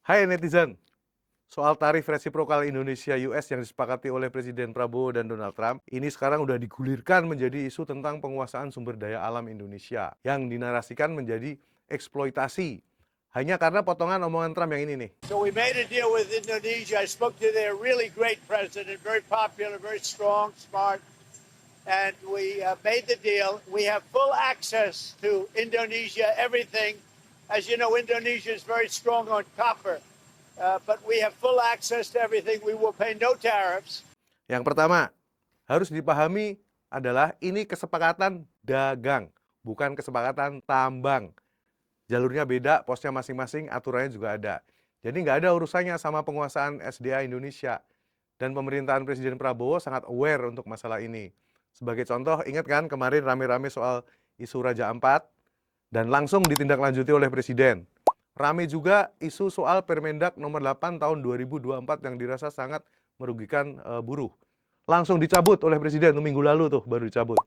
Hai netizen, soal tarif resiprokal Indonesia-US yang disepakati oleh Presiden Prabowo dan Donald Trump, ini sekarang udah digulirkan menjadi isu tentang penguasaan sumber daya alam Indonesia, yang dinarasikan menjadi eksploitasi, hanya karena potongan omongan Trump yang ini nih. So we made a deal with Indonesia. I spoke to their really great president, very popular, very strong, smart, and we made the deal. We have full access to Indonesia, everything. As you know, Indonesia is very strong on copper, but we have full access to everything. We will pay no tariffs. Yang pertama, harus dipahami adalah ini kesepakatan dagang, bukan kesepakatan tambang. Jalurnya beda, posnya masing-masing, aturannya juga ada. Jadi nggak ada urusannya sama penguasaan SDA Indonesia. Dan pemerintahan Presiden Prabowo sangat aware untuk masalah ini. Sebagai contoh, ingat kan kemarin rame-rame soal isu Raja Ampat, dan langsung ditindaklanjuti oleh Presiden. Rame juga isu soal Permendak nomor 8 tahun 2024 yang dirasa sangat merugikan buruh. Langsung dicabut oleh Presiden, minggu lalu tuh baru dicabut.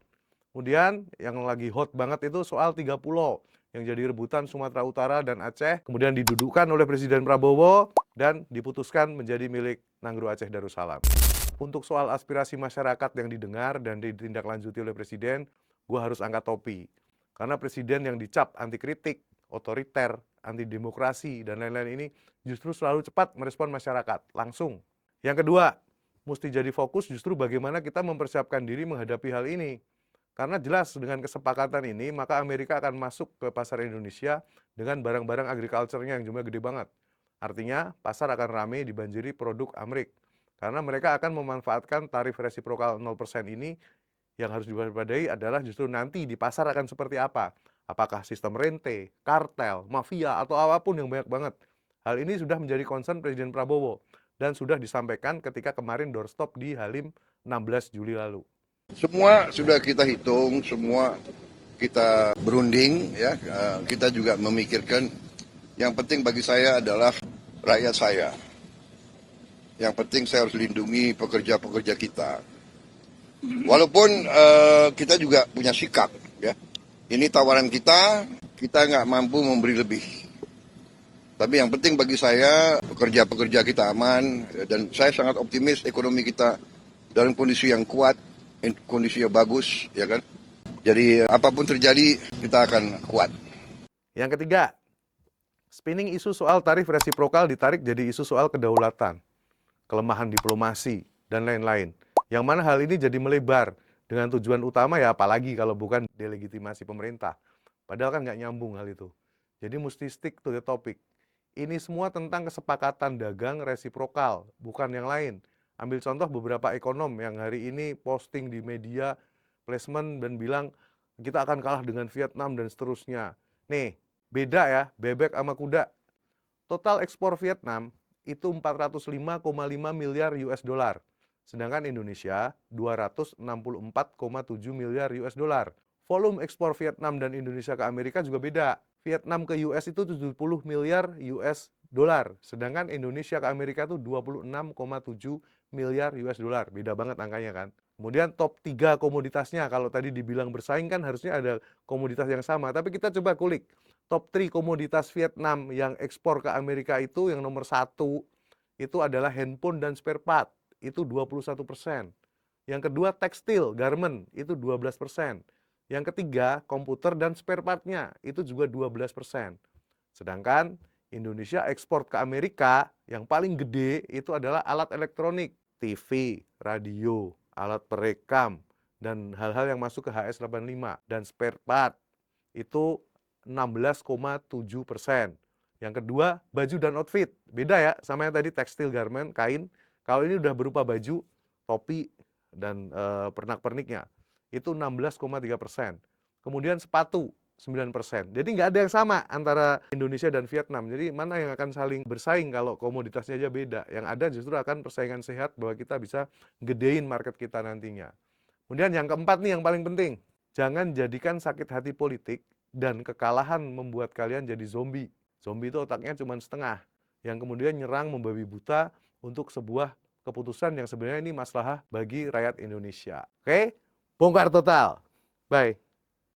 Kemudian yang lagi hot banget itu soal 3 pulau yang jadi rebutan Sumatera Utara dan Aceh, kemudian didudukkan oleh Presiden Prabowo dan diputuskan menjadi milik Nanggro Aceh Darussalam. Untuk soal aspirasi masyarakat yang didengar dan ditindaklanjuti oleh Presiden, gue harus angkat topi. Karena Presiden yang dicap anti kritik, otoriter, anti demokrasi, dan lain-lain ini justru selalu cepat merespon masyarakat, langsung. Yang kedua, mesti jadi fokus justru bagaimana kita mempersiapkan diri menghadapi hal ini. Karena jelas dengan kesepakatan ini, maka Amerika akan masuk ke pasar Indonesia dengan barang-barang agriculture-nya yang jumlahnya gede banget. Artinya, pasar akan ramai dibanjiri produk Amerika. Karena mereka akan memanfaatkan tarif resiprokal 0% ini. Yang harus diwaspadai adalah justru nanti di pasar akan seperti apa. Apakah sistem rente, kartel, mafia, atau apapun yang banyak banget. Hal ini sudah menjadi concern Presiden Prabowo dan sudah disampaikan ketika kemarin doorstop di Halim 16 Juli lalu. Semua sudah kita hitung, semua kita berunding, ya. Kita juga memikirkan yang penting bagi saya adalah rakyat saya. Yang penting saya harus lindungi pekerja-pekerja kita. Walaupun kita juga punya sikap, ya. Ini tawaran kita nggak mampu memberi lebih. Tapi yang penting bagi saya, pekerja-pekerja kita aman, dan saya sangat optimis ekonomi kita dalam kondisi yang kuat, kondisi yang bagus, ya kan. Jadi apapun terjadi, kita akan kuat. Yang ketiga, spinning isu soal tarif resiprokal ditarik jadi isu soal kedaulatan, kelemahan diplomasi, dan lain-lain. Yang mana hal ini jadi melebar dengan tujuan utama ya apalagi kalau bukan delegitimasi pemerintah. Padahal kan nggak nyambung hal itu. Jadi mesti stick to the topic. Ini semua tentang kesepakatan dagang resiprokal, bukan yang lain. Ambil contoh beberapa ekonom yang hari ini posting di media placement dan bilang kita akan kalah dengan Vietnam dan seterusnya. Nih, beda ya, bebek sama kuda. Total ekspor Vietnam itu 405,5 miliar US dollar. Sedangkan Indonesia 264,7 miliar US dollar. Volume ekspor Vietnam dan Indonesia ke Amerika juga beda. Vietnam ke US itu 70 miliar US dollar. Sedangkan Indonesia ke Amerika itu 26,7 miliar US dollar. Beda banget angkanya kan. Kemudian top 3 komoditasnya, kalau tadi dibilang bersaing kan harusnya ada komoditas yang sama. Tapi kita coba kulik. Top 3 komoditas Vietnam yang ekspor ke Amerika itu yang nomor 1 itu adalah handphone dan spare part. Itu 21%. Yang kedua tekstil, garment, itu 12%. Yang ketiga komputer dan spare part-nya, itu juga 12%. Sedangkan Indonesia ekspor ke Amerika yang paling gede itu adalah alat elektronik, TV, radio, alat perekam, dan hal-hal yang masuk ke HS85. Dan spare part itu 16,7%. Yang kedua baju dan outfit, beda ya sama yang tadi tekstil, garment, kain. Kalau ini udah berupa baju, topi, dan pernak-perniknya, itu 16,3%. Kemudian sepatu, 9%. Jadi nggak ada yang sama antara Indonesia dan Vietnam. Jadi mana yang akan saling bersaing kalau komoditasnya aja beda. Yang ada justru akan persaingan sehat bahwa kita bisa gedein market kita nantinya. Kemudian yang keempat nih yang paling penting. Jangan jadikan sakit hati politik dan kekalahan membuat kalian jadi zombie. Zombie itu otaknya cuma setengah. Yang kemudian nyerang membabi buta untuk sebuah keputusan yang sebenarnya ini masalah bagi rakyat Indonesia. Oke? Bongkar total. Bye.